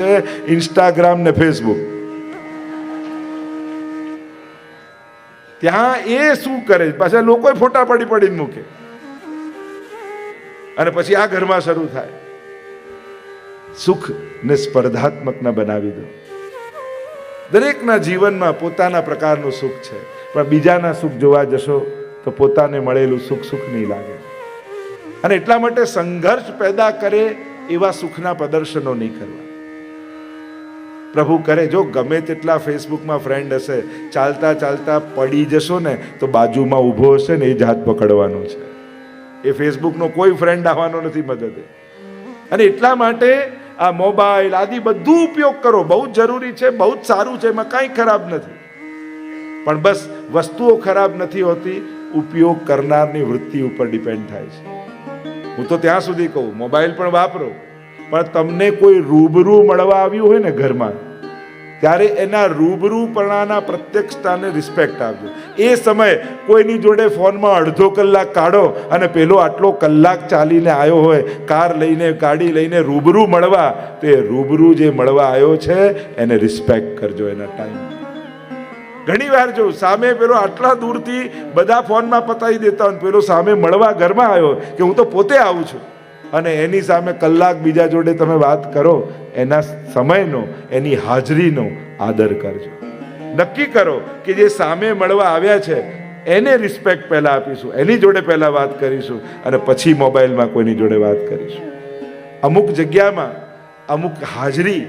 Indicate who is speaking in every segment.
Speaker 1: Instagram ને Facebook, ત્યાં એ શું કરે, પાછા લોકો ફોટા પડીને મૂકે અને પછી આ ઘરમાં શરૂ થાય. સુખ ને સ્પર્ધાત્મક ના બનાવી દો. દરેકના જીવનમાં પોતાના પ્રકારનું સુખ છે, પણ બીજાના સુખ જોવા જશો તો પોતાને મળેલું સુખ નહીં લાગે. અને એટલા માટે સંઘર્ષ પેદા કરે એવા સુખના પ્રદર્શનો નહીં કરવા. પ્રભુ કરે, જો ગમે તેટલા ફેસબુકમાં ફ્રેન્ડ હશે, ચાલતા ચાલતા પડી જશો ને તો બાજુમાં ઊભો હશે ને એ જ હાથ પકડવાનો છે. એ ફેસબુકનો કોઈ ફ્રેન્ડ આવવાનો નથી મદદે. અને એટલા માટે આ મોબાઈલ આદિ બધું ઉપયોગ કરો, બહુ જ જરૂરી છે, બહુ જ સારું છે, એમાં કાંઈ ખરાબ નથી. પણ બસ વસ્તુઓ ખરાબ નથી હોતી, ઉપયોગ કરનારની વૃત્તિ ઉપર ડિપેન્ડ થાય છે. હું તો ત્યાં સુધી કહું, મોબાઈલ પણ વાપરો, પણ તમને કોઈ રૂબરૂ મળવા આવ્યું હોય ને ઘરમાં, ત્યારે એના રૂબરૂપણાના પ્રત્યક્ષતાને રિસ્પેક્ટ આપજો. એ સમયે કોઈની જોડે ફોનમાં અડધો કલાક કાઢો અને પેલો આટલો કલાક ચાલીને આવ્યો હોય, કાર લઈને ગાડી લઈને રૂબરૂ મળવા, તો એ રૂબરૂ જે મળવા આવ્યો છે એને રિસ્પેક્ટ કરજો એના ટાઈમ. ઘણી વાર જો સામે પેલો આટલા દૂરથી બધા ફોનમાં પતાવી દેતા હોય, પેલો સામે મળવા ઘરમાં આવ્યો કે હું તો પોતે આવું છું, અને એની સામે કલાક બીજા જોડે તમે વાત કરો, એના સમયનો, એની હાજરીનો આદર કરજો. નક્કી કરો કે જે સામે મળવા આવ્યા છે એને રિસ્પેક્ટ પહેલા આપીશું, એની જોડે પહેલા વાત કરીશું અને પછી મોબાઈલમાં કોઈની જોડે વાત કરીશું. અમુક જગ્યામાં અમુક હાજરી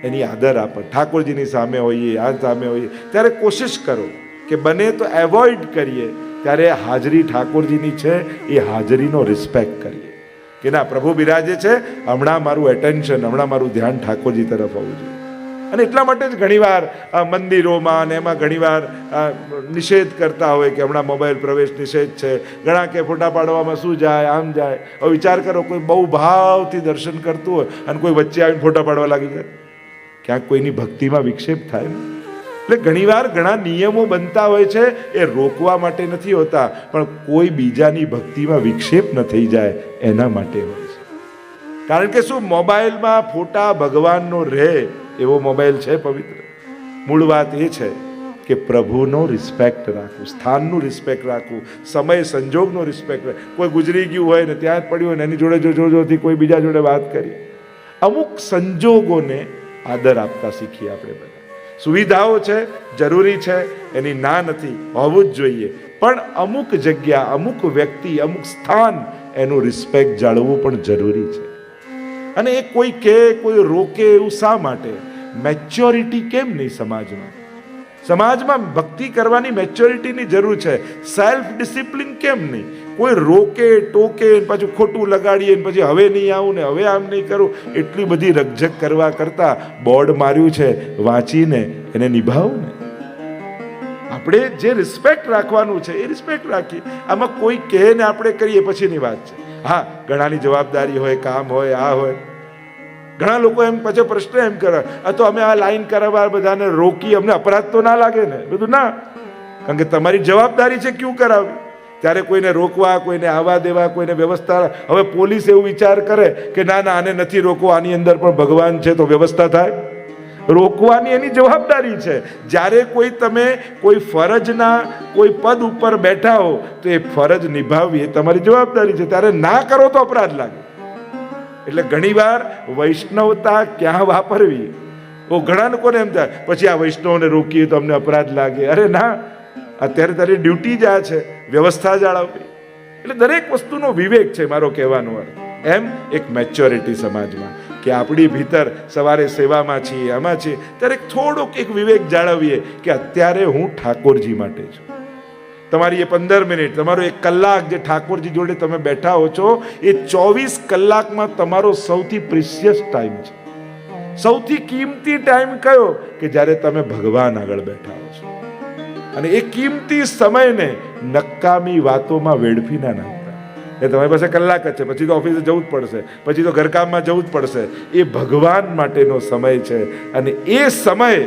Speaker 1: એની આદર આપો. ઠાકોરજીની સામે હોઈએ, આ સામે હોઈએ, ત્યારે કોશિશ કરો કે બને તો એવોઇડ કરીએ, ત્યારે હાજરી ઠાકોરજીની છે એ હાજરીનો રિસ્પેક્ટ કરીએ કે ના, પ્રભુ બિરાજે છે, હમણાં મારું એટેન્શન, હમણાં મારું ધ્યાન ઠાકોરજી તરફ આવવું જોઈએ. અને એટલા માટે જ ઘણીવાર મંદિરોમાં અને એમાં ઘણીવાર નિષેધ કરતા હોય કે હમણાં મોબાઈલ પ્રવેશ નિષેધ છે. ઘણા કે ફોટા પાડવામાં શું જાય, આમ જાય. હવે વિચાર કરો, કોઈ બહુ ભાવથી દર્શન કરતું હોય અને કોઈ વચ્ચે આવીને ફોટા પાડવા લાગી જાય, ક્યાંક કોઈની ભક્તિમાં વિક્ષેપ થાય ને. એટલે ઘણીવાર ઘણા નિયમો બનતા હોય છે, એ રોકવા માટે નથી હોતા, પણ કોઈ બીજાની ભક્તિમાં વિક્ષેપ ન થઈ જાય એના માટે હોય છે. કારણ કે શું, મોબાઈલમાં ફોટા ભગવાનનો રહે એવો મોબાઈલ છે પવિત્ર? મૂળ વાત એ છે કે પ્રભુનો રિસ્પેક્ટ રાખવું, સ્થાનનું રિસ્પેક્ટ રાખવું, સમય સંજોગનો રિસ્પેક્ટ રાખવું. કોઈ ગુજરી ગયું હોય ને ત્યાં જ પડ્યું હોય ને એની જોડે જોથી કોઈ બીજા જોડે વાત કરી. અમુક સંજોગોને આદર આપતા શીખીએ આપણે બધા. સુવિધાઓ છે, જરૂરી છે, એની ના નથી, હોવું જ જોઈએ, પણ અમુક જગ્યા, અમુક વ્યક્તિ, અમુક સ્થાન, એનું રિસ્પેક્ટ જાળવવું પણ જરૂરી છે. અને એ કોઈ કે, કોઈ રોકે એવું શા માટે? મેચ્યોરિટી કેમ નહીં સમાજમાં? સમાજમાં ભક્તિ કરવાની મેચ્યોરિટીની જરૂર છે. સેલ્ફ ડિસિપ્લિન કેમ નહીં? કોઈ રોકે, ટોકે, પાછું ખોટું લગાડીએ, પછી હવે નહીં આવું ને હવે આમ નહીં કરું, એટલી બધી રકઝક કરવા કરતા બોર્ડ માર્યું છે, વાંચીને એને નિભાવું ને. આપણે જે રિસ્પેક્ટ રાખવાનું છે એ રિસ્પેક્ટ રાખીએ. આમાં કોઈ કહે ને આપણે કરીએ પછીની વાત છે. હા, ઘણાની જવાબદારી હોય, કામ હોય, આ હોય. ઘણા લોકો એમ પછી પ્રશ્ન એમ કરે, તો અમે આ લાઈન કરાવવા બધાને રોકી, અમને અપરાધ તો ના લાગે ને? બધું ના, કારણ કે તમારી જવાબદારી છે ક્યું કરાવવી. ત્યારે કોઈને રોકવા, કોઈને આવવા દેવા, કોઈને વ્યવસ્થા. હવે પોલીસ એવું વિચાર કરે કે ના ના, આને નથી રોકવો, આની અંદર પણ ભગવાન છે, તો વ્યવસ્થા થાય. રોકવાની એની જવાબદારી છે. જ્યારે કોઈ તમે કોઈ ફરજના કોઈ પદ ઉપર બેઠા હો તો એ ફરજ નિભાવવી એ તમારી જવાબદારી છે. ત્યારે ના કરો તો અપરાધ લાગે. એટલે ઘણીવાર વૈષ્ણવતા ક્યાં વાપરવી, ઘણા લોકોને એમ થાય પછી આ વૈષ્ણવને રોકીએ તો અમને અપરાધ લાગે. અરે ના, અત્યારે તારી ડ્યુટી જ આ છે, વ્યવસ્થા જાળવવી. એટલે દરેક વસ્તુનો વિવેક છે મારો કહેવાનો અર્થ. એમ એક મેચ્યોરિટી સમાજમાં કે આપણી ભીતર સવારે સેવામાં છીએ, આમાં છીએ, ત્યારે થોડોક એક વિવેક જાળવીએ કે અત્યારે હું ઠાકોરજી માટે છું. તમારી એ 15 મિનિટ, તમારો 1 કલાક જે ઠાકોરજી જોડે તમે બેઠા હો છો, એ 24 કલાકમાં તમારો સૌથી પ્રિસિયસ ટાઈમ છે. સૌથી કિંમતી ટાઈમ કયો? કે જ્યારે તમે ભગવાન આગળ બેઠા હો છો. અને એ કિંમતી સમયને નકામી વાતોમાં વેડફી ના નાખતા. એ તમારી પાસે કલાક જ છે, પછી તો ઓફિસે જવું જ પડશે, પછી તો ઘરકામમાં જવું જ પડશે. એ ભગવાન માટેનો સમય છે, અને એ સમય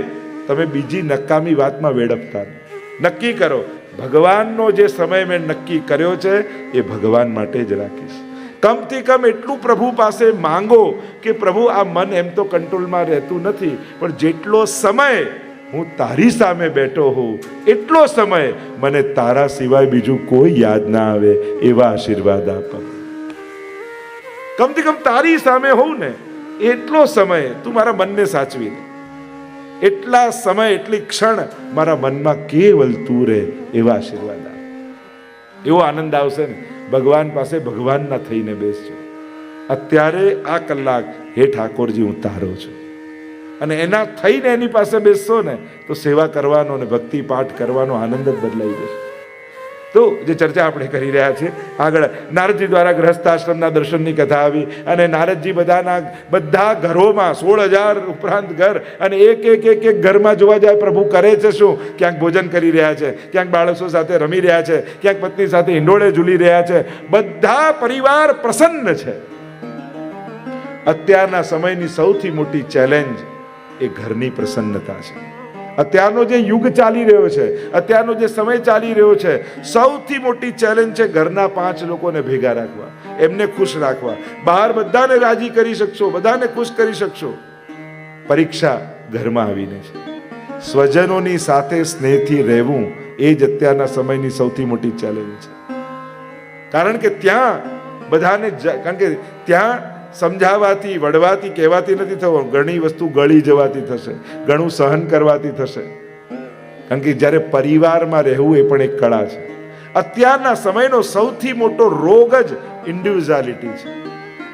Speaker 1: તમે બીજી નકામી વાતમાં વેડફતા નહીં. નક્કી કરો, ભગવાનનો જે સમય મેં નક્કી કર્યો છે એ ભગવાન માટે જ રાખીશ. કમથી કમ એટલું પ્રભુ પાસે માંગો કે પ્રભુ આ મન એમ તો કંટ્રોલમાં રહેતું નથી, પણ જેટલો સમય હું તારી સામે બેઠો હોઉં એટલો સમય મને તારા સિવાય બીજું કોઈ યાદ ના આવે એવા આશીર્વાદ આપ. કમથી કમ તારી સામે હોઉં ને એટલો સમય તું મારા મનને સાચવી લે, એટલા સમય એટલી ક્ષણ મારા મનમાં કેવલ તું રહે એવા આશીર્વાદ આપ. એવો આનંદ આવશે ને ભગવાન પાસે ભગવાનના થઈને બેસજો. અત્યારે આ કલાક હે ઠાકોરજી હું તારો છું, અને એના થઈને એની પાસે બેસશો ને તો સેવા કરવાનો અને ભક્તિ પાઠ કરવાનો આનંદ જ બદલાઈ જશે. તો જે ચર્ચા આપણે કરી રહ્યા છીએ આગળ, નારદજી દ્વારા ગ્રહસ્થાશ્રમના દર્શનની કથા આવી, અને નારદજી બધા ઘરોમાં 16,000 ઉપરાંત ઘર, અને એક ઘરમાં જોવા જાય પ્રભુ કરે છે શું? ક્યાંક ભોજન કરી રહ્યા છે, ક્યાંક બાળકો સાથે રમી રહ્યા છે, ક્યાંક પત્ની સાથે હિંડોળે ઝૂલી રહ્યા છે. બધા પરિવાર પ્રસન્ન છે. અત્યારના સમયની સૌથી મોટી ચેલેન્જ એ ઘરની પ્રસન્નતા છે. અત્યારનો જે યુગ ચાલી રહ્યો છે, અત્યારનો જે સમય ચાલી રહ્યો છે, સૌથી મોટી ચેલેન્જ છે ઘરના 5 લોકોને ભેગા રાખવા, એમને ખુશ રાખવા. બહાર બધાને રાજી કરી શકશો, બધાને ખુશ કરી શકશો, પરીક્ષા ઘરમાં આવીને છે. સ્વજનોની સાથે સ્નેહથી રહેવું એ જ અત્યારના સમયની સૌથી મોટી ચેલેન્જ છે. કારણ કે ત્યાં બધાને, કારણ કે ત્યાં સમજાવવાથી વડવાથી કહેવાથી નથી થવાનું, ઘણી વસ્તુ ગળી જવાથી થશે, ઘણું સહન કરવાથી થશે. કારણ કે જ્યારે પરિવારમાં રહેવું એ પણ એક કળા છે. અત્યારના સમયનો સૌથી મોટો રોગ જ ઇન્ડિવિજ્યુઆલિટી છે.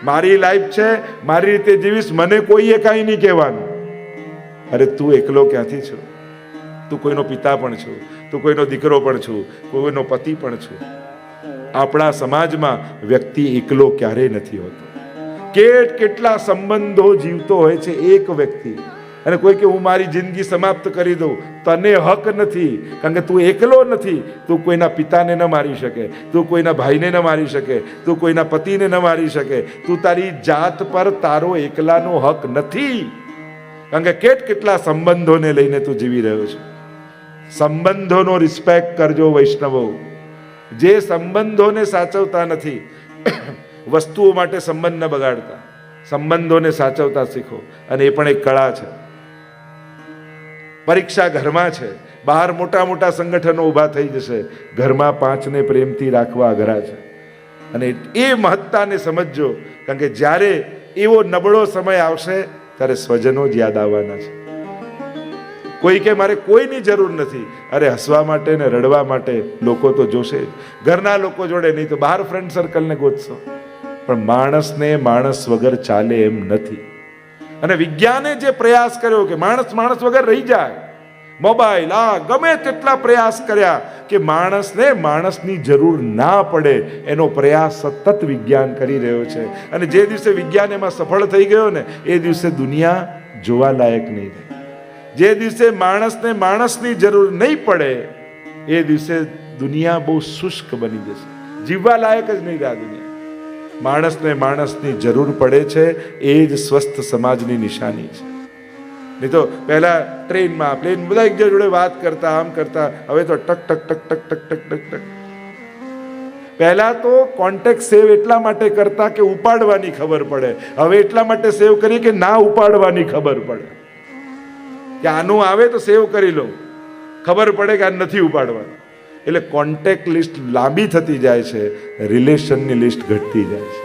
Speaker 1: મારી લાઈફ છે, મારી રીતે જીવીશ, મને કોઈએ કાંઈ નહીં કહેવાનું. અરે તું એકલો ક્યાંથી છો? તું કોઈનો પિતા પણ છો, તું કોઈનો દીકરો પણ છો, કોઈનો પતિ પણ છો. આપણા સમાજમાં વ્યક્તિ એકલો ક્યારેય નથી હોતો. કેટલા સંબંધો જીવતો હોય છે એક વ્યક્તિ, અને કોઈ કે હું મારી જિંદગી સમાપ્ત કરી દઉં, તને હક નથી. કારણ કે તું એકલો નથી. તું કોઈના પિતાને ન મારી શકે, તું કોઈના ભાઈને ન મારી શકે, તું કોઈના પતિને ન મારી શકે. તું તારી જાત પર તારો એકલાનો હક નથી. કારણ કે કેટલા સંબંધોને લઈને તું જીવી રહ્યો છે. સંબંધોનો રિસ્પેક્ટ કરજો વૈષ્ણવો. જે સંબંધોને સાચવતા નથી, વસ્તુઓ માટે સંબંધ ન બગાડતા, સંબંધોને સાચવતા શીખો. અને એ પણ એક કળા છે. પરીક્ષા ઘરમાં છે, બહાર મોટા મોટા સંગઠનો ઊભા થઈ જશે, ઘરમાં 5ને પ્રેમથી રાખવા અઘરા છે. અને એ મહત્તાને સમજજો. કારણ કે જ્યારે એવો નબળો સમય આવશે ત્યારે સ્વજનો જ યાદ આવવાના છે. કોઈ કે મારે કોઈની જરૂર નથી, અરે હસવા માટે ને રડવા માટે લોકો તો જોશે જ. ઘરના લોકો જોડે નહીં તો બહાર ફ્રેન્ડ સર્કલને ગોતશો. પણ માણસને માણસ વગર ચાલે એમ નથી. અને વિજ્ઞાને જે પ્રયાસ કર્યો કે માણસ વગર રહી જાય, મોબાઈલ ગમે તેટલા પ્રયાસ કર્યા કે માણસને માણસની જરૂર ના પડે, એનો પ્રયાસ સતત વિજ્ઞાન કરી રહ્યો છે. અને જે દિવસે વિજ્ઞાન એમાં સફળ થઈ ગયો ને એ દિવસે દુનિયા જોવા લાયક નહીં રહે. જે દિવસે માણસને માણસની જરૂર નહીં પડે એ દિવસે દુનિયા બહુ શુષ્ક બની જશે, જીવવા લાયક જ નહીં રહે દુનિયા. માણસને માણસની જરૂર પડે છે, એ જ સ્વસ્થ સમાજની નિશાની છે. નહીં તો પહેલા ટ્રેનમાં પ્લેન બધા એક જોડે વાત કરતા, આમ કરતા, હવે તો ટક ટક ટક ટક ટક ટક ટક ટક. પહેલા તો કોન્ટેક્ટ સેવ એટલા માટે કરતા કે ઉપાડવાની ખબર પડે, હવે એટલા માટે સેવ કરીએ કે ના ઉપાડવાની ખબર પડે. કે આનું આવે તો સેવ કરી લો, ખબર પડે કે આ નથી ઉપાડવાનું. એટલે કોન્ટેક્ટ લિસ્ટ લાંબી થતી જાય છે, રિલેશનની લિસ્ટ ઘટતી જાય છે.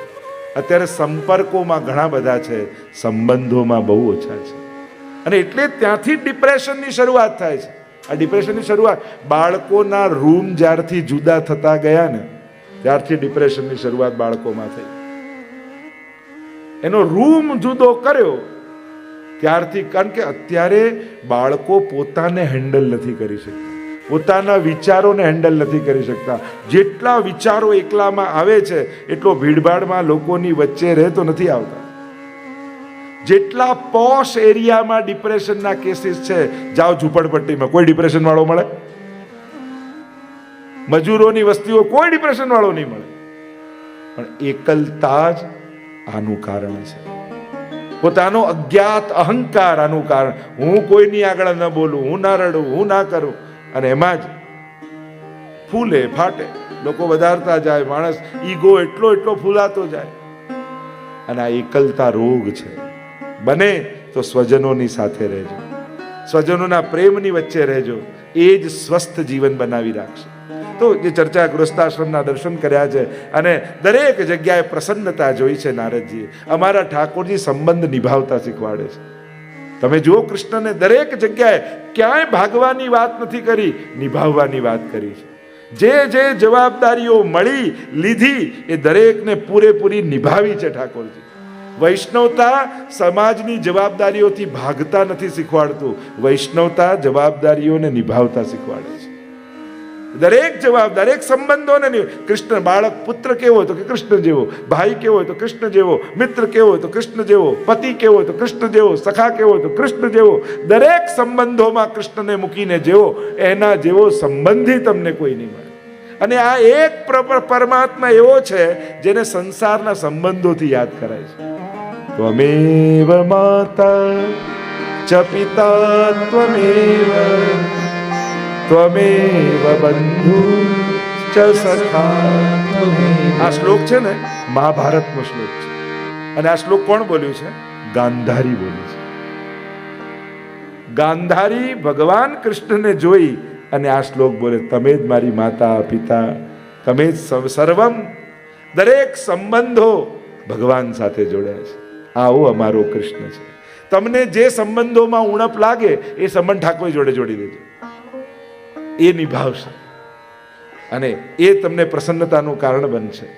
Speaker 1: અત્યારે સંપર્કોમાં ઘણા બધા છે, સંબંધોમાં બહુ ઓછા છે. અને એટલે ત્યાંથી ડિપ્રેશનની શરૂઆત થાય છે. આ ડિપ્રેશનની શરૂઆત બાળકોના રૂમ જ્યારથી જુદા થતા ગયા ને ત્યારથી ડિપ્રેશનની શરૂઆત બાળકોમાં થઈ. એનો રૂમ જુદો કર્યો ત્યારથી. કારણ કે અત્યારે બાળકો પોતાને હેન્ડલ નથી કરી શકતા, પોતાના વિચારોને હેન્ડલ નથી કરી શકતા. જેટલા વિચારો એકલામાં આવે છે એટલો ભીડભાડમાં લોકોની વચ્ચે રહે તો નથી આવતા. જેટલા પોશ એરિયામાં ડિપ્રેશનના કેસીસ છે, જાઓ ઝૂંપડપટ્ટીમાં કોઈ ડિપ્રેશન વાળો મળે? મજૂરોની વસ્તીઓ કોઈ ડિપ્રેશન વાળો નહીં મળે. પણ એકલતા જ આનું કારણ છે. પોતાનો અજ્ઞાત અહંકાર આનું કારણ. હું કોઈની આગળ ન બોલું, હું ના રડું, હું ના કરું. અને એમાં જ ફૂલે ફાટે, લોકો વધારતા જાય, માણસ ઈગો એટલો ફૂલાતો જાય. અને આ એકલતા રોગ છે. બને તો સ્વજનોની સાથે રહેજો, સ્વજનોના પ્રેમની વચ્ચે રહેજો, એ જ સ્વસ્થ જીવન બનાવી રાખશે. તો જે ચર્ચા ગૃહસ્થાશ્રમના દર્શન કર્યા છે અને દરેક જગ્યાએ પ્રસન્નતા જોઈ છે નારદજીએ. અમારા ઠાકોરજી સંબંધ નિભાવતા શીખવાડે છે. તમે જુઓ, કૃષ્ણને દરેક જગ્યાએ ક્યાંય ભાગવાની વાત નથી કરી, નિભાવવાની વાત કરી છે. જે જવાબદારીઓ મળી લીધી એ દરેકને પૂરેપૂરી નિભાવી છે ઠાકોરજી. વૈષ્ણવતા સમાજની જવાબદારીઓથી ભાગતા નથી શીખવાડતું, વૈષ્ણવતા જવાબદારીઓને નિભાવતા શીખવાડે છે. દરેક જવાબદારી, દરેક સંબંધોને. કૃષ્ણ બાળક, પુત્ર કેવો હોય તો કે કૃષ્ણ જેવો, ભાઈ કેવો હોય તો કૃષ્ણ જેવો, મિત્ર કેવો હોય તો કૃષ્ણ જેવો, પતિ કેવો હોય તો કૃષ્ણ જેવો, સખા કેવો હોય તો કૃષ્ણ જેવો. દરેક સંબંધોમાં કૃષ્ણને મૂકીને જેવો, એના જેવો સંબંધી તમને કોઈ નહીં મળે. અને આ એક પરમાત્મા એવો છે જેને સંસારના સંબંધોથી યાદ કરાય છે. ત્વમેવ માતા ચ પિતા ત્વમેવ, ત્વમેવ બંધુ ચ સખા. આ શ્લોક છે ને મહાભારતનો શ્લોક છે. અને આ શ્લોક કોણ બોલ્યું છે? ગાંધારી બોલ્યું છે. ગાંધારી ભગવાન કૃષ્ણને જોઈ અને આ શ્લોક બોલે, તમે જ મારી માતા પિતા, તમે જ સર્વમ. દરેક સંબંધો ભગવાન સાથે જોડ્યા છે. આવો અમારો કૃષ્ણ છે. તમને જે સંબંધોમાં ઉણપ લાગે એ સંબંધ ઠાકોર જોડે જોડી દેજો, એ નિભાવશે અને એ તમને પ્રસન્નતાનું કારણ બનશે.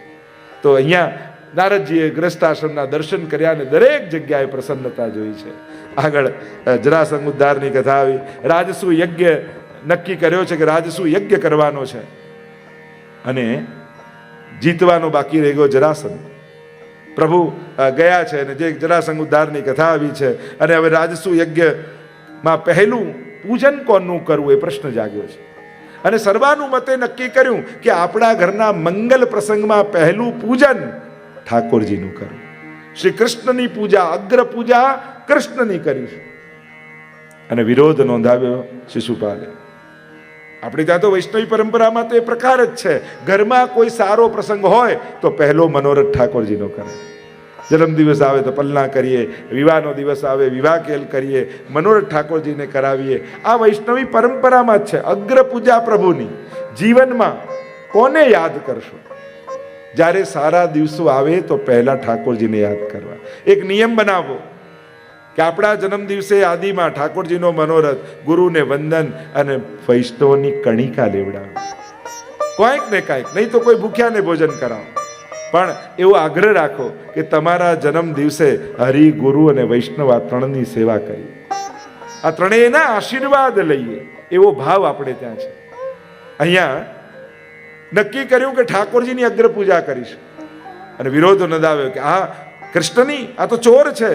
Speaker 1: તો અહીંયા નારદજીએ ગ્રસ્તાશ્રમના દર્શન કર્યા અને દરેક જગ્યાએ પ્રસન્નતા જોઈ છે. આગળ જરાસંઘ ઉદ્ધારની કથા આવી. રાજસુ યજ્ઞ નક્કી કર્યો છે કે રાજસુ યજ્ઞ કરવાનો છે અને જીતવાનો બાકી રહી ગયો જરાસંઘ. પ્રભુ ગયા છે અને જે જરાસંઘ ઉદ્ધારની કથા આવી છે. અને હવે રાજસુ યજ્ઞમાં પહેલું પૂજન કોનું કરવું એ પ્રશ્ન જાગ્યો છે. અને સર્વાનુમતે નક્કી કર્યું કે આપણા ઘરના મંગલ પ્રસંગમાં પહેલું પૂજન ઠાકોરજીનું કરવું. શ્રી કૃષ્ણની પૂજા, અગ્ર પૂજા કૃષ્ણની કરીશું. અને વિરોધ નોંધાવ્યો શિશુપાલે. આપણી ત્યાં તો વૈષ્ણવી પરંપરામાં તો એ પ્રકાર જ છે. ઘરમાં કોઈ સારો પ્રસંગ હોય તો પહેલો મનોરથ ઠાકોરજીનો કરે. જન્મદિવસ આવે તો પલના કરીએ, વિવાહનો દિવસ આવે વિવાહ કેલ કરીએ, મનોરથ ઠાકોરજીને કરાવીએ. આ વૈષ્ણવી પરંપરામાં જ છે. અગ્ર પૂજા પ્રભુની. જીવનમાં કોને યાદ કરશો? જ્યારે સારા દિવસો આવે તો પહેલા ઠાકોરજીને યાદ કરવા. એક નિયમ બનાવો કે આપણા જન્મ દિવસે આદિમાં ઠાકોરજીનો મનોરથ, ગુરુને વંદન અને વૈષ્ણવની કણિકા લેવડાવો. કોઈક ને કાંઈક, નહીં તો કોઈ ભૂખ્યાને ભોજન કરાવો. પણ એવો આગ્રહ રાખો કે તમારા જન્મ દિવસે હરિ, ગુરુ અને વૈષ્ણવ આ ત્રણની સેવા કરીએ, આ ત્રણેયના આશીર્વાદ લઈએ, એવો ભાવ આપણે ત્યાં છે. અહીંયા નક્કી કર્યું કે ઠાકોરજીની અગ્ર પૂજા કરીશું. અને વિરોધ નોંધાવ્યો કે આ કૃષ્ણની, આ તો ચોર છે,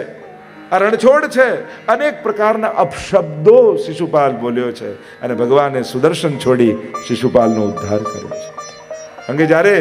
Speaker 1: આ રણછોડ છે. અનેક પ્રકારના અપશબ્દો શિશુપાલ બોલ્યો છે. અને ભગવાને સુદર્શન છોડી શિશુપાલનો ઉદ્ધાર કર્યો છે. અંગે જ્યારે